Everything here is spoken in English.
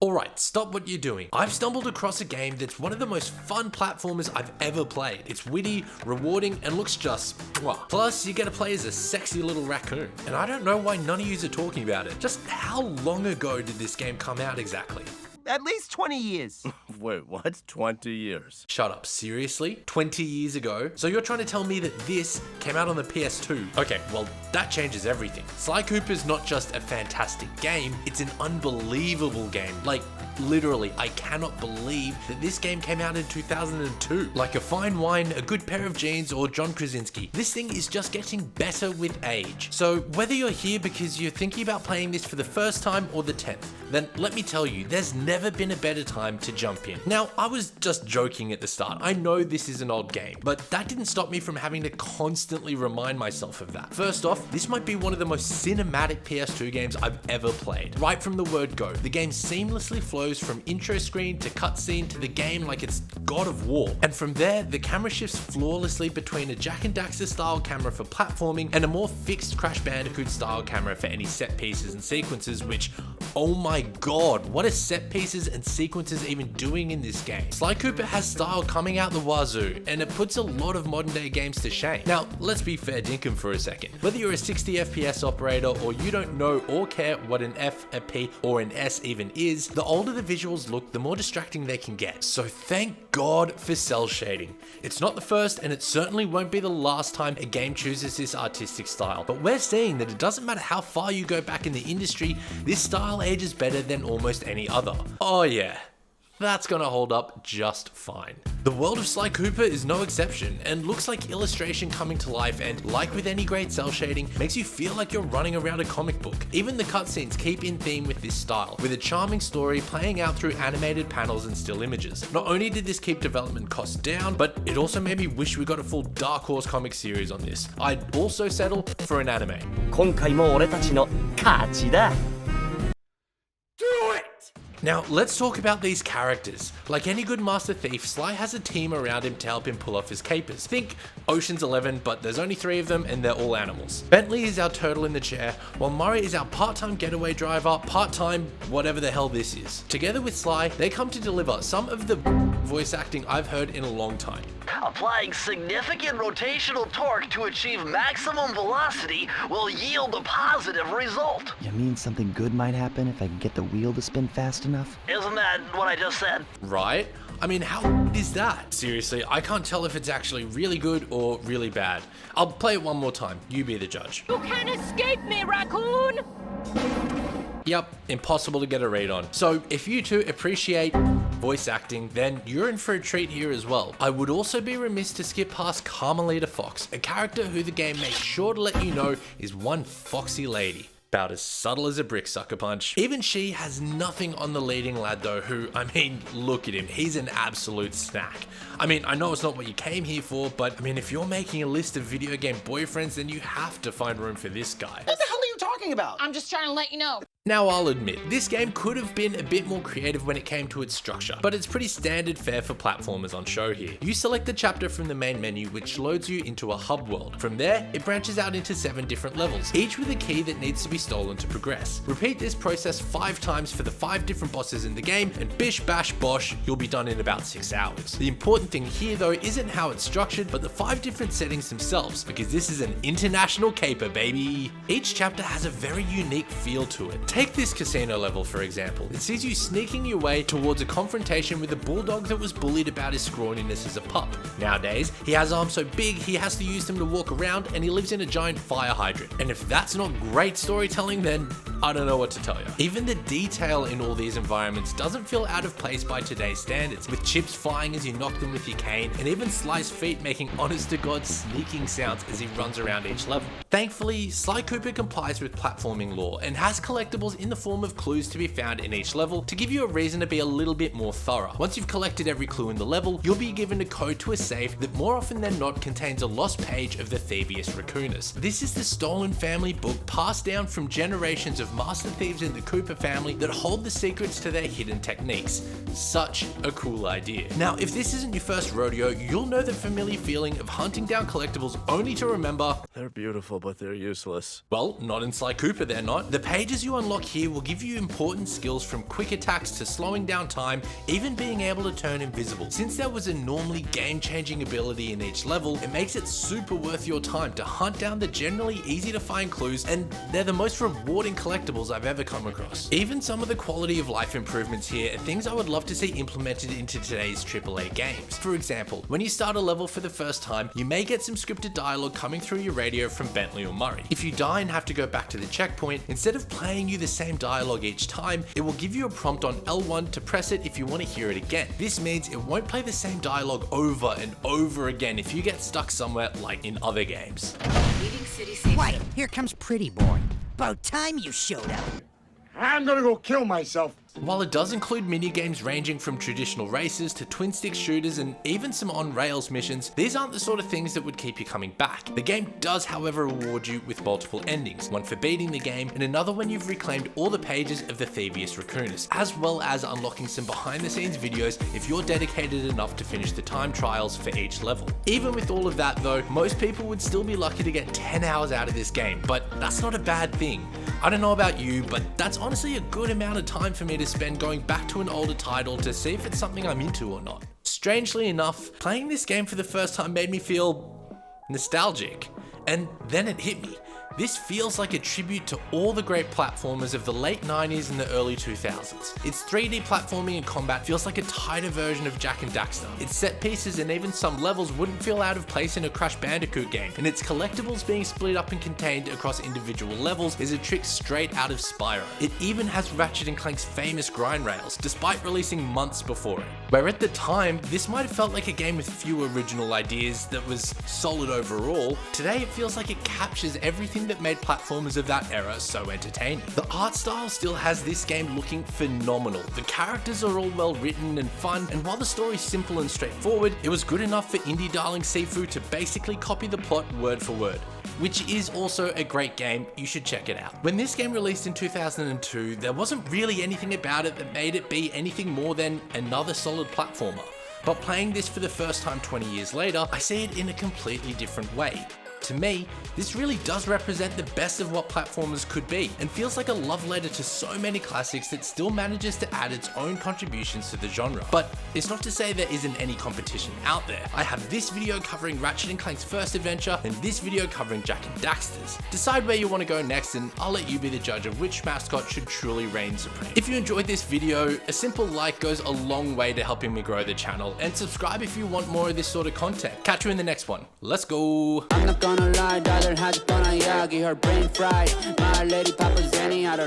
Alright, stop what you're doing. I've stumbled across a game that's one of the most fun platformers I've ever played. It's witty, rewarding, and looks just mwah. Plus, you get to play as a sexy little raccoon. And I don't know why none of you are talking about it. Just how long ago did this game come out exactly? At least 20 years. Wait, what? 20 years? Shut up, seriously? 20 years ago? So you're trying to tell me that this came out on the PS2? Okay, well, that changes everything. Sly Cooper's not just a fantastic game, it's an unbelievable game. Like, literally, I cannot believe that this game came out in 2002. Like a fine wine, a good pair of jeans, or John Krasinski. This thing is just getting better with age. So whether you're here because you're thinking about playing this for the first time or the 10th, then let me tell you, there's never been a better time to jump in. Now, I was just joking at the start. I know this is an old game, but that didn't stop me from having to constantly remind myself of that. First off, this might be one of the most cinematic PS2 games I've ever played. Right from the word go, the game seamlessly flows from intro screen to cutscene to the game like it's God of War. And from there, the camera shifts flawlessly between a Jak and Daxter style camera for platforming and a more fixed Crash Bandicoot style camera for any set pieces and sequences, which, oh my god, what are set pieces and sequences even doing in this game? Sly Cooper has style coming out the wazoo, and it puts a lot of modern day games to shame. Now, let's be fair dinkum for a second. Whether you're a 60 FPS operator or you don't know or care what an F, a P, or an S even is, the older the visuals look, the more distracting they can get. So thank God for cell shading. It's not the first, and it certainly won't be the last time a game chooses this artistic style, but we're seeing that it doesn't matter how far you go back in the industry, this style ages better than almost any other. Oh yeah, that's gonna hold up just fine. The world of Sly Cooper is no exception, and looks like illustration coming to life, and like with any great cell shading, makes you feel like you're running around a comic book. Even the cutscenes keep in theme with this style, with a charming story playing out through animated panels and still images. Not only did this keep development costs down, but it also made me wish we got a full Dark Horse comic series on this. I'd also settle for an anime. 今回も俺たちの勝ちだ。Now, let's talk about these characters. Like any good master thief, Sly has a team around him to help him pull off his capers. Think Ocean's 11, but there's only 3 of them and they're all animals. Bentley is our turtle in the chair, while Murray is our part-time getaway driver, part-time whatever the hell this is. Together with Sly, they come to deliver some of the voice acting I've heard in a long time. Applying significant rotational torque to achieve maximum velocity will yield a positive result. You mean something good might happen if I can get the wheel to spin fast enough? Isn't that what I just said? Right? I mean, how is that? Seriously, I can't tell if it's actually really good or really bad. I'll play it one more time. You be the judge. You can't escape me, raccoon! Yep, impossible to get a read on. So if you two appreciate voice acting, then you're in for a treat here as well. I would also be remiss to skip past Carmelita Fox, a character who the game makes sure to let you know is one foxy lady. About as subtle as a brick, sucker punch. Even she has nothing on the leading lad though, who, I mean, look at him, he's an absolute snack. I mean, I know it's not what you came here for, but I mean, if you're making a list of video game boyfriends, then you have to find room for this guy. What the hell are you talking about? I'm just trying to let you know. Now, I'll admit, this game could have been a bit more creative when it came to its structure, but it's pretty standard fare for platformers on show here. You select the chapter from the main menu, which loads you into a hub world. From there, it branches out into 7 different levels, each with a key that needs to be stolen to progress. Repeat this process 5 times for the 5 different bosses in the game, and bish bash bosh, you'll be done in about 6 hours. The important thing here though isn't how it's structured, but the 5 different settings themselves, because this is an international caper, baby. Each chapter has a very unique feel to it. Take this casino level for example. It sees you sneaking your way towards a confrontation with a bulldog that was bullied about his scrawniness as a pup. Nowadays, he has arms so big he has to use them to walk around, and he lives in a giant fire hydrant. And if that's not great storytelling, then I don't know what to tell you. Even the detail in all these environments doesn't feel out of place by today's standards, with chips flying as you knock them with your cane, and even Sly's feet making honest to God sneaking sounds as he runs around each level. Thankfully, Sly Cooper complies with platforming law and has collectibles in the form of clues to be found in each level to give you a reason to be a little bit more thorough. Once you've collected every clue in the level, you'll be given a code to a safe that more often than not contains a lost page of the Thievius Raccoonus. This is the stolen family book passed down from generations of of master thieves in the Cooper family that hold the secrets to their hidden techniques. Such a cool idea. Now, if this isn't your first rodeo, you'll know the familiar feeling of hunting down collectibles only to remember They're beautiful, but they're useless. well, not in Sly Cooper, they're not. The pages you unlock here will give you important skills from quick attacks to slowing down time, even being able to turn invisible. Since there was a normally game-changing ability in each level, it makes it super worth your time to hunt down the generally easy to find clues, and they're the most rewarding collectibles I've ever come across. Even some of the quality of life improvements here are things I would love to see implemented into today's AAA games. For example, when you start a level for the first time, you may get some scripted dialogue coming through your radio from Bentley or Murray. If you die and have to go back to the checkpoint, instead of playing you the same dialogue each time, it will give you a prompt on L1 to press it if you want to hear it again. This means it won't play the same dialogue over and over again if you get stuck somewhere like in other games. Quiet, here comes Pretty Boy. About time you showed up. I'm gonna go kill myself. While it does include minigames ranging from traditional races to twin-stick shooters and even some on-rails missions, these aren't the sort of things that would keep you coming back. The game does, however, reward you with multiple endings, one for beating the game and another when you've reclaimed all the pages of the Thievius Raccoonus, as well as unlocking some behind-the-scenes videos if you're dedicated enough to finish the time trials for each level. Even with all of that though, most people would still be lucky to get 10 hours out of this game, but that's not a bad thing. I don't know about you, but that's honestly a good amount of time for me to spend going back to an older title to see if it's something I'm into or not. Strangely enough, playing this game for the first time made me feel nostalgic, and then it hit me. This feels like a tribute to all the great platformers of the late 90s and the early 2000s. Its 3D platforming and combat feels like a tighter version of Jak and Daxter. Its set pieces and even some levels wouldn't feel out of place in a Crash Bandicoot game, and its collectibles being split up and contained across individual levels is a trick straight out of Spyro. It even has Ratchet & Clank's famous grind rails, despite releasing months before it. Where at the time, this might have felt like a game with few original ideas that was solid overall, today it feels like it captures everything that made platformers of that era so entertaining. The art style still has this game looking phenomenal. The characters are all well written and fun, and while the story's simple and straightforward, it was good enough for indie darling Sifu to basically copy the plot word for word, which is also a great game. You should check it out. When this game released in 2002, there wasn't really anything about it that made it be anything more than another solid platformer. But playing this for the first time 20 years later, I see it in a completely different way. To me, this really does represent the best of what platformers could be, and feels like a love letter to so many classics that still manages to add its own contributions to the genre. But it's not to say there isn't any competition out there. I have this video covering Ratchet & Clank's first adventure, and this video covering Jak and Daxter's. Decide where you want to go next, and I'll let you be the judge of which mascot should truly reign supreme. If you enjoyed this video, a simple like goes a long way to helping me grow the channel, and subscribe if you want more of this sort of content. Catch you in the next one. Let's go! I'm not gonna lie, daughter had fun on Yagi, her brain fried. My lady Papa Zenny, I don't